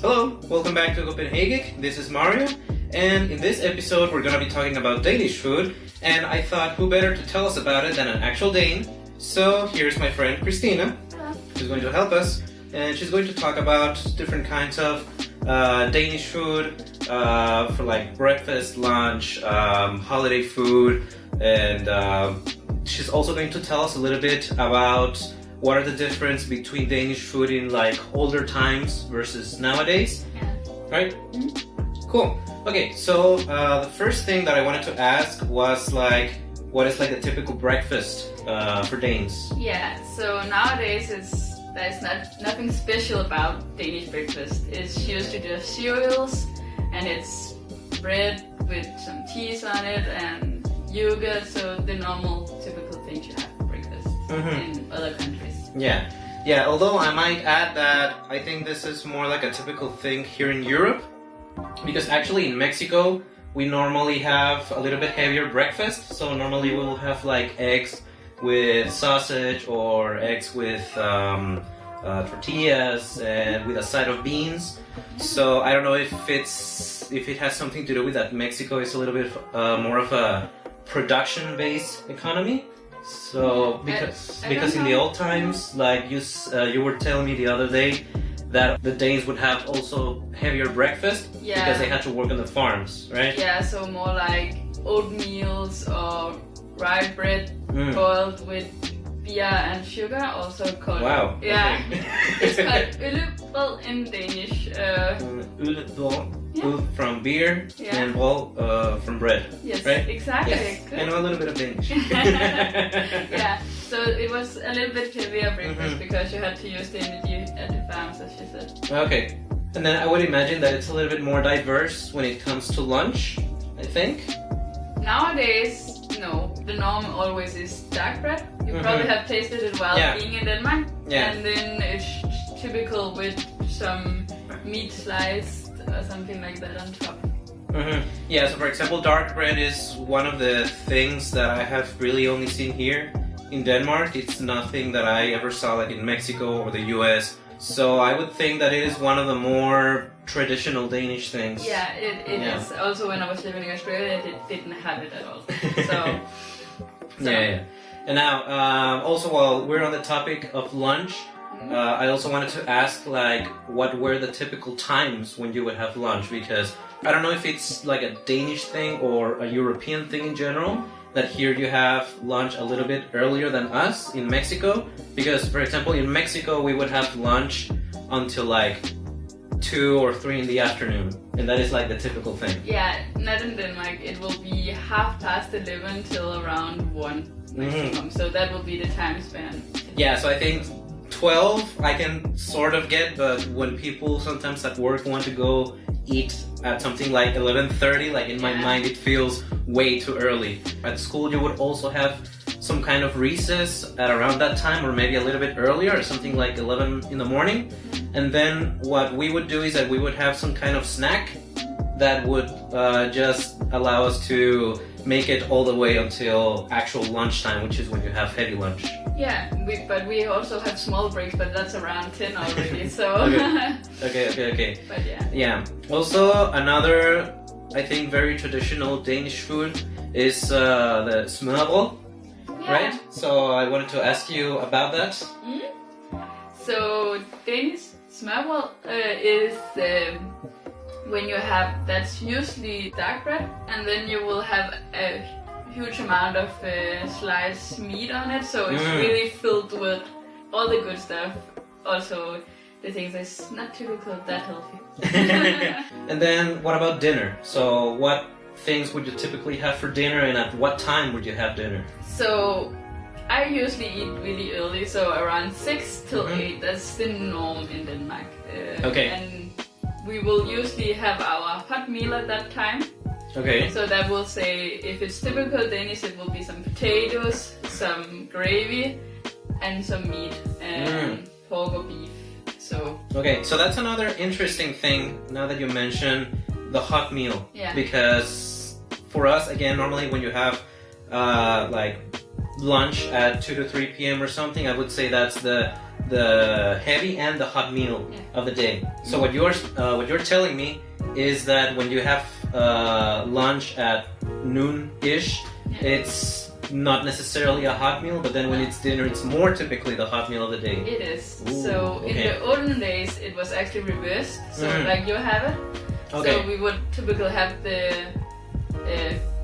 Hello, welcome back to Copenhagen. This is Mario, and in this episode we're going to be talking about Danish food, and I thought who better to tell us about it than an actual Dane. So here's my friend Kristinna. She's going to help us, and she's going to talk about different kinds of Danish food for like breakfast, lunch, holiday food, and she's also going to tell us a little bit about what are the difference between Danish food in like older times versus nowadays, right? Mm-hmm. Cool. Okay, so the first thing that I wanted to ask was like, what is like a typical breakfast for Danes? Yeah, so nowadays there's nothing special about Danish breakfast. It's usually just cereals, and it's bread with some cheese on it and yogurt, so the normal typical things you have for breakfast in other countries. Yeah, although I might add that I think this is more like a typical thing here in Europe, because actually in Mexico we normally have a little bit heavier breakfast, so normally we will have like eggs with sausage or eggs with tortillas and with a side of beans. So I don't know if it has something to do with that Mexico is a little bit more of a production-based economy. So because in the old times, like you were telling me the other day that the Danes would have also heavier breakfast because they had to work on the farms, right? Yeah, so more like oatmeals or rye bread boiled with beer and sugar, also called. Wow. Yeah, okay. it's called øllebrød in Danish. Øllebrød from beer and bowl from bread. Yes, right? exactly. Yes. I know a little bit of Danish. Yeah, so it was a little bit heavier breakfast because you had to use the energy at the farms, as you said. Okay, and then I would imagine that it's a little bit more diverse when it comes to lunch, I think. Nowadays, no. The norm always is dark bread. You probably have tasted it while being in Denmark. Yeah. And then it's typical with some meat sliced or something like that on top. Yeah, so for example, dark bread is one of the things that I have really only seen here in Denmark. It's nothing that I ever saw like in Mexico or the US. So I would think that it is one of the more traditional Danish things. Yeah, it is. Also, when I was living in Australia, it didn't have it at all. So. Yeah. And now, also while we're on the topic of lunch, I also wanted to ask like, what were the typical times when you would have lunch? Because I don't know if it's like a Danish thing or a European thing in general, that here you have lunch a little bit earlier than us in Mexico. Because, for example, in Mexico we would have lunch until like 2 or 3 in the afternoon, and that is like the typical thing. Yeah, not in Denmark. It will be 11:30 till around 1 maximum. So that will be the time span. Yeah, so I think 12 I can sort of get, but when people sometimes at work want to go eat at something like 11:30, like in my mind it feels way too early. At school you would also have some kind of recess at around that time, or maybe a little bit earlier, or something like 11 in the morning. And then what we would do is that we would have some kind of snack that would just allow us to make it all the way until actual lunchtime, which is when you have heavy lunch. Yeah, but we also have small breaks, but that's around 10 already, so... Okay. But yeah. Yeah. Also, another, I think, very traditional Danish food is the smørrebrød, right? So I wanted to ask you about that. So Danish smørrebrød is when you have, that's usually dark bread, and then you will have a huge amount of sliced meat on it, so it's really filled with all the good stuff. Also, the things that's not typical that healthy. And then what about dinner? So what things would you typically have for dinner, and at what time would you have dinner? So I usually eat really early, so around 6 till 8. That's the norm in Denmark. And we will usually have our hot meal at that time. Okay. So that will say, if it's typical Danish, it will be some potatoes, some gravy, and some meat, and pork or beef. So. Okay, so that's another interesting thing now that you mention the hot meal. Yeah. Because for us, again, normally when you have like lunch at 2 to 3 p.m. or something, I would say that's the the heavy and the hot meal of the day. So what you're telling me is that when you have lunch at noon-ish, it's not necessarily a hot meal, but then when it's dinner, it's more typically the hot meal of the day. It is. Ooh, so in the olden days, it was actually reversed. So like you have it. Okay. So we would typically have the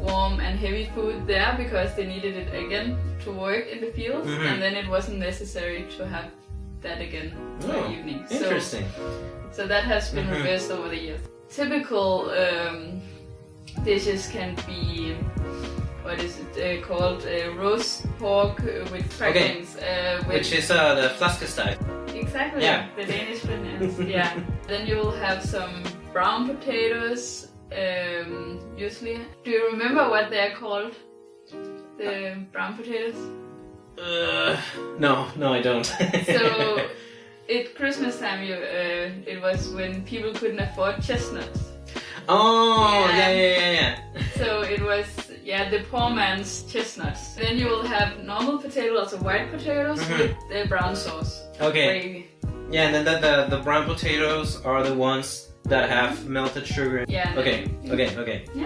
warm and heavy food there because they needed it again to work in the fields, and then it wasn't necessary to have that again for the evening. Interesting. So that has been reversed over the years. Typical dishes can be, what is it called? Roast pork with crackings. Which is the flæskesteg. Exactly, the Danish pronounce. Then you will have some brown potatoes, usually. Do you remember what they're called? The brown potatoes? No, I don't. So, at Christmas time, it was when people couldn't afford chestnuts. Oh, yeah. So it was, the poor man's chestnuts. Then you will have normal potatoes, also white potatoes with the brown sauce. Okay. Gravy. Yeah, and then the brown potatoes are the ones that have melted sugar. Yeah. Okay.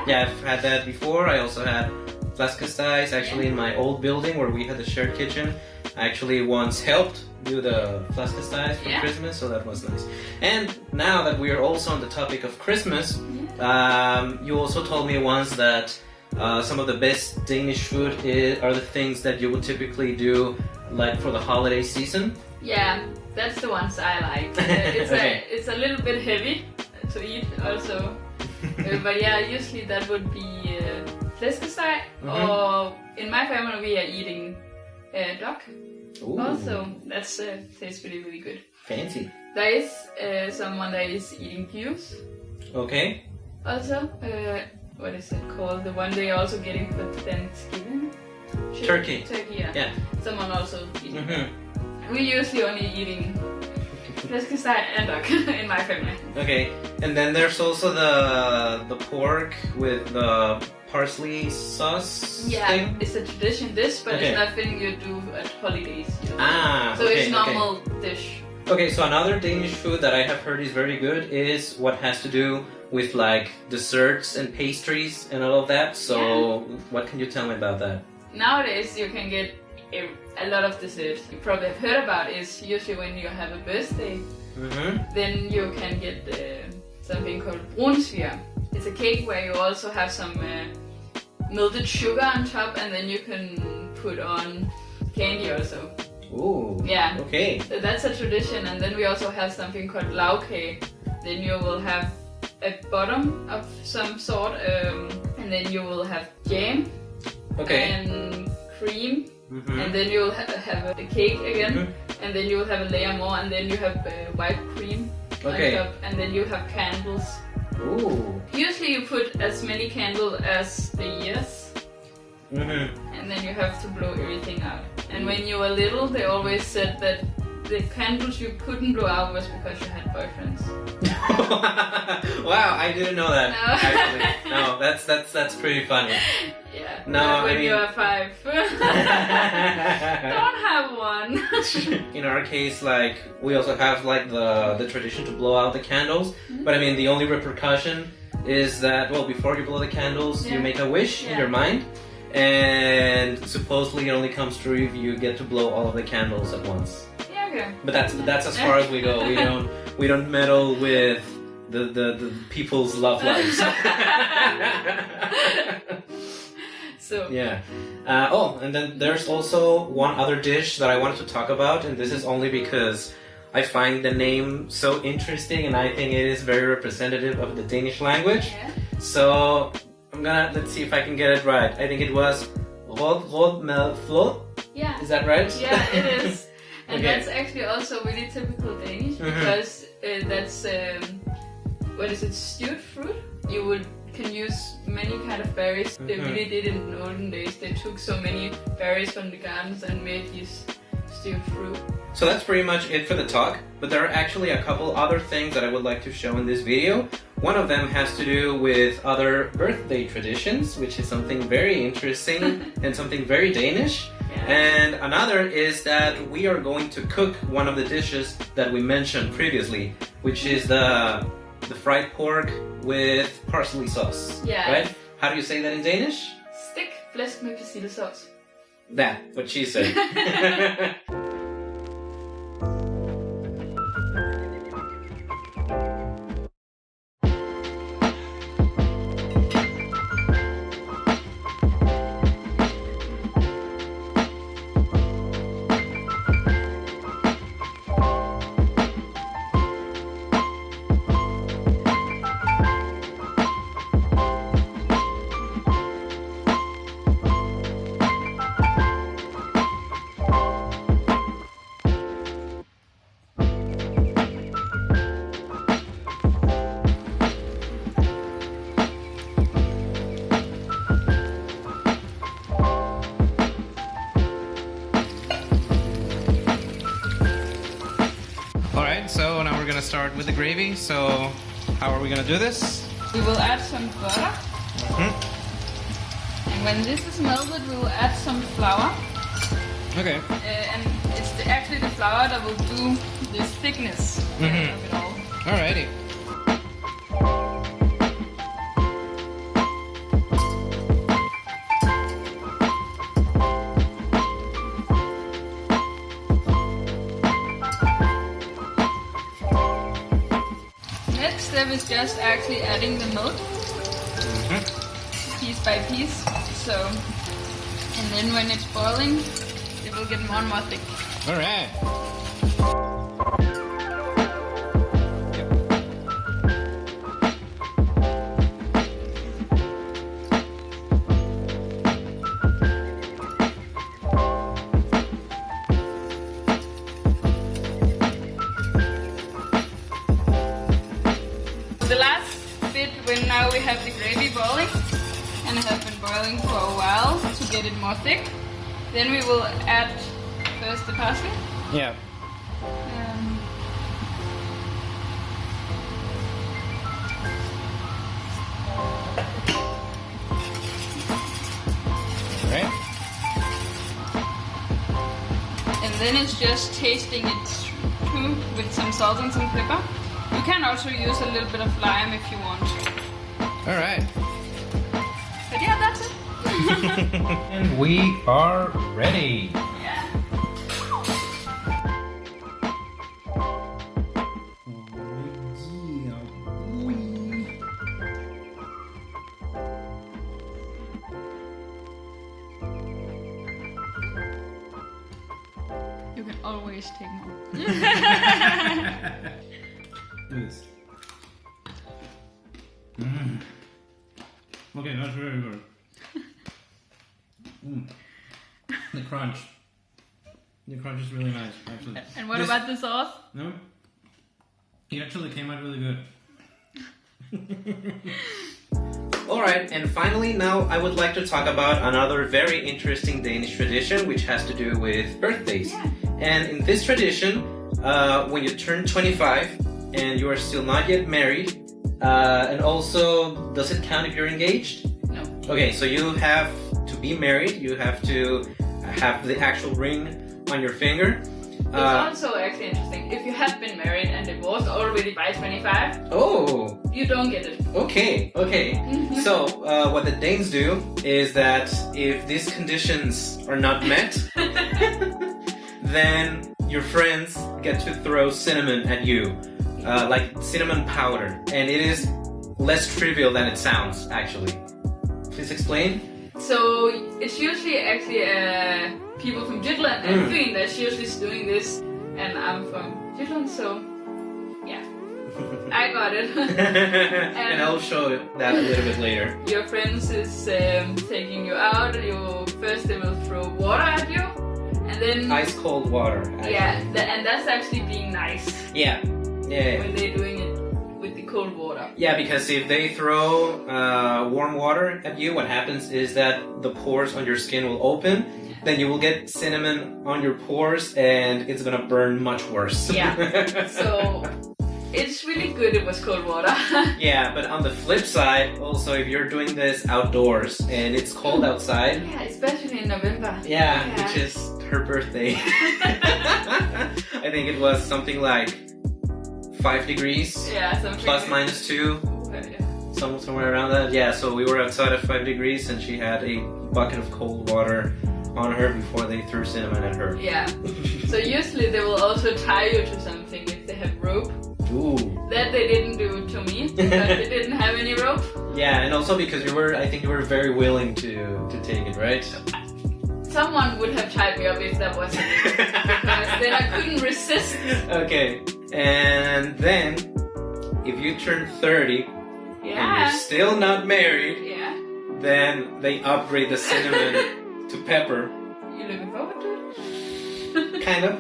Yeah, I've had that before. I also had flæskesteg actually in my old building where we had the shared kitchen. I actually once helped do the flæskesteg for Christmas, so that was nice. And now that we are also on the topic of Christmas, you also told me once that some of the best Danish food are the things that you would typically do like for the holiday season. Yeah, that's the ones I like. It's a little bit heavy to eat also. But yeah, usually that would be flæskesteg, or in my family we are eating duck. Ooh. Also, that's tastes really, really good. Fancy. There is someone that is eating pews. Okay. Also, what is it called? The one they also getting for Thanksgiving? Turkey. Turkey, Yeah. Someone also eating that. We usually only eating flæskesteg and duck in my family. Okay, and then there's also the pork with the parsley sauce thing? It's a tradition dish, but it's nothing you do at holidays. So okay, it's normal dish. Okay, so another Danish food that I have heard is very good is what has to do with like desserts and pastries and all of that. So what can you tell me about that? Nowadays you can get a lot of desserts. You probably have heard about is usually when you have a birthday, then you can get something called brunsviger. It's a cake where you also have some melted sugar on top, and then you can put on candy also. Ooh. Yeah. Okay. So that's a tradition, and then we also have something called LAKEY. Then you will have a bottom of some sort, and then you will have jam and cream, and then you will have a cake again, and then you will have a layer more, and then you have white cream on top, and then you have candles. Ooh. Usually you put as many candles as the years, and then you have to blow everything out. And when you were little, they always said that the candles you couldn't blow out was because you had boyfriends. Wow, I didn't know that. No. Actually, no, that's pretty funny. Yeah. No, when you are 5, don't have one. In our case, like we also have like the tradition to blow out the candles, but I mean the only repercussion is that before you blow the candles, you make a wish in your mind, and supposedly it only comes true if you get to blow all of the candles at once. Yeah, okay. But that's as far as we go. We don't meddle with the people's love lives. So yeah. And then there's also one other dish that I wanted to talk about, and this is only because I find the name so interesting, and I think it is very representative of the Danish language. Yeah. So let's see if I can get it right. I think it was rød med fløde. Yeah. Is that right? Yeah, it is. And that's actually also really typical Danish, because that's stewed fruit. You can use many kind of berries. They really did it in the olden days. They took so many berries from the gardens and made these stewed fruit. So that's pretty much it for the talk, but there are actually a couple other things that I would like to show in this video. One of them has to do with other birthday traditions, which is something very interesting and something very Danish. And another is that we are going to cook one of the dishes that we mentioned previously, which is the fried pork with parsley sauce. Yeah. Right? How do you say that in Danish? Stik flæsk med persillesauce. That, what she said. So now we're gonna start with the gravy. So how are we gonna do this? We will add some butter. And when this is melted, we will add some flour. Okay. And it's actually the flour that will do this thickness of it all. Alrighty. Step is just actually adding the milk piece by piece. So, and then when it's boiling, it will get more and more thick. All right. The last bit, when now we have the gravy boiling, and it has been boiling for a while to get it more thick, then we will add first the parsley. Yeah. Right. And then it's just tasting it through with some salt and some pepper. You can also use a little bit of lime if you want. All right. But yeah, that's it. And we are ready. Yeah. You can always take more. Do this. Okay, that's very good. The crunch. The crunch is really nice, actually. And what about the sauce? No? It actually came out really good. Alright, and finally now I would like to talk about another very interesting Danish tradition which has to do with birthdays. Yeah. And in this tradition, when you turn 25 and you are still not yet married, and also, does it count if you're engaged? No. Okay, so you have to be married, you have to have the actual ring on your finger. It's also actually interesting. If you have been married and divorced already by 25, Oh, you don't get it. okay. So, what the Danes do is that if these conditions are not met, then your friends get to throw cinnamon at you, like cinnamon powder, and it is less trivial than it sounds, actually. Please explain. So it's usually actually people from Jutland and Fyn that's usually doing this, and I'm from Jutland, so yeah, I got it. And I'll show that a little bit later. Your friends is taking you out. First they will throw water at you, and then Ice cold water. Actually. yeah, and that's actually being nice. Yeah. When they're doing it with the cold water. Yeah, because if they throw warm water at you, what happens is that the pores on your skin will open, then you will get cinnamon on your pores, and it's gonna burn much worse. Yeah. So it's really good it was cold water. Yeah, but on the flip side, also if you're doing this outdoors and it's cold outside. Yeah, especially in November. Yeah, which is her birthday. I think it was something like 5 degrees. Yeah, something. Plus minus 2. Somewhere around that. Yeah, so we were outside at 5 degrees and she had a bucket of cold water on her before they threw cinnamon at her. Yeah. So usually they will also tie you to something if they have rope. Ooh. That they didn't do to me because they didn't have any rope. Yeah, and also because I think you were very willing to take it, right? Someone would have tied me up if that wasn't it. Because then I couldn't resist. Okay, and then if you turn 30 and you're still not married, then they upgrade the cinnamon to pepper. You looking forward to it? Kind of.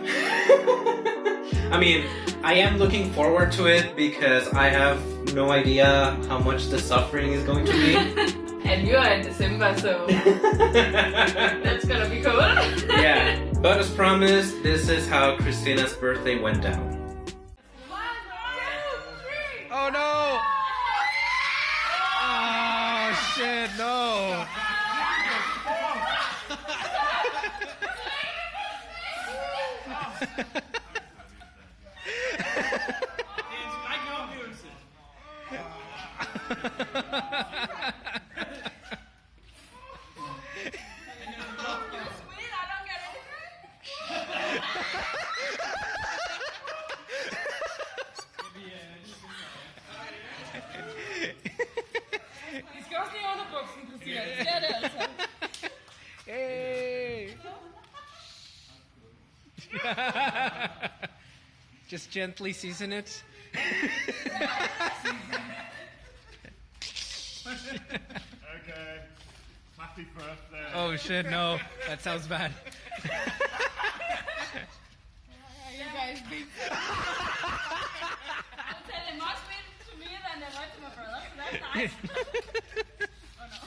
I mean, I am looking forward to it because I have no idea how much the suffering is going to be. And you are in December, so that's gonna be cool. Yeah, but as promised, this is how Kristinna's birthday went down. 1, 2, 3. Oh no! Oh shit, no! Vi skal også lige under buksen, Kristinna. Det er det altså. Hey! Just gently season it. Okay. Happy birthday. Oh shit, no. That sounds bad. You guys beat I'll tell them much more to me than they were to my brother, so that's nice. Oh no.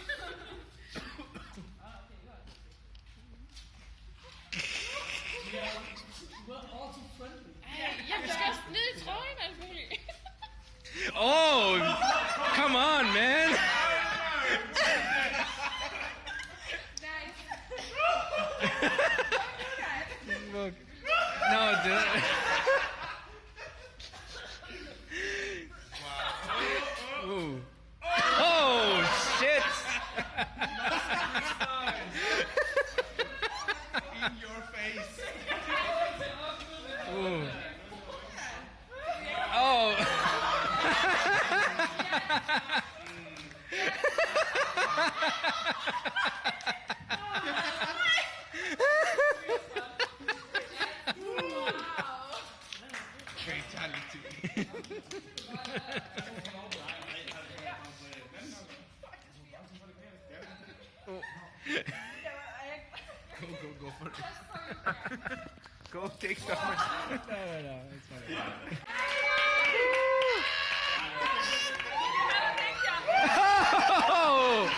Jeg skal også ned i trøjen, alt muligt. Oh! Come on, man! No, dude. Ooh. Oh, shit! In your face. Ooh. Oh! Fatality. Go for it. Go take some. No, it's fine. Oh!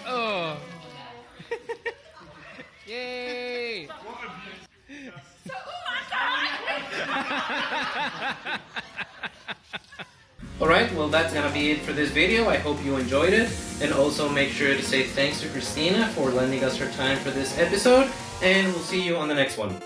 Oh. Yay! Alright, well that's gonna be it for this video. I hope you enjoyed it. And also make sure to say thanks to Kristinna for lending us her time for this episode. And we'll see you on the next one.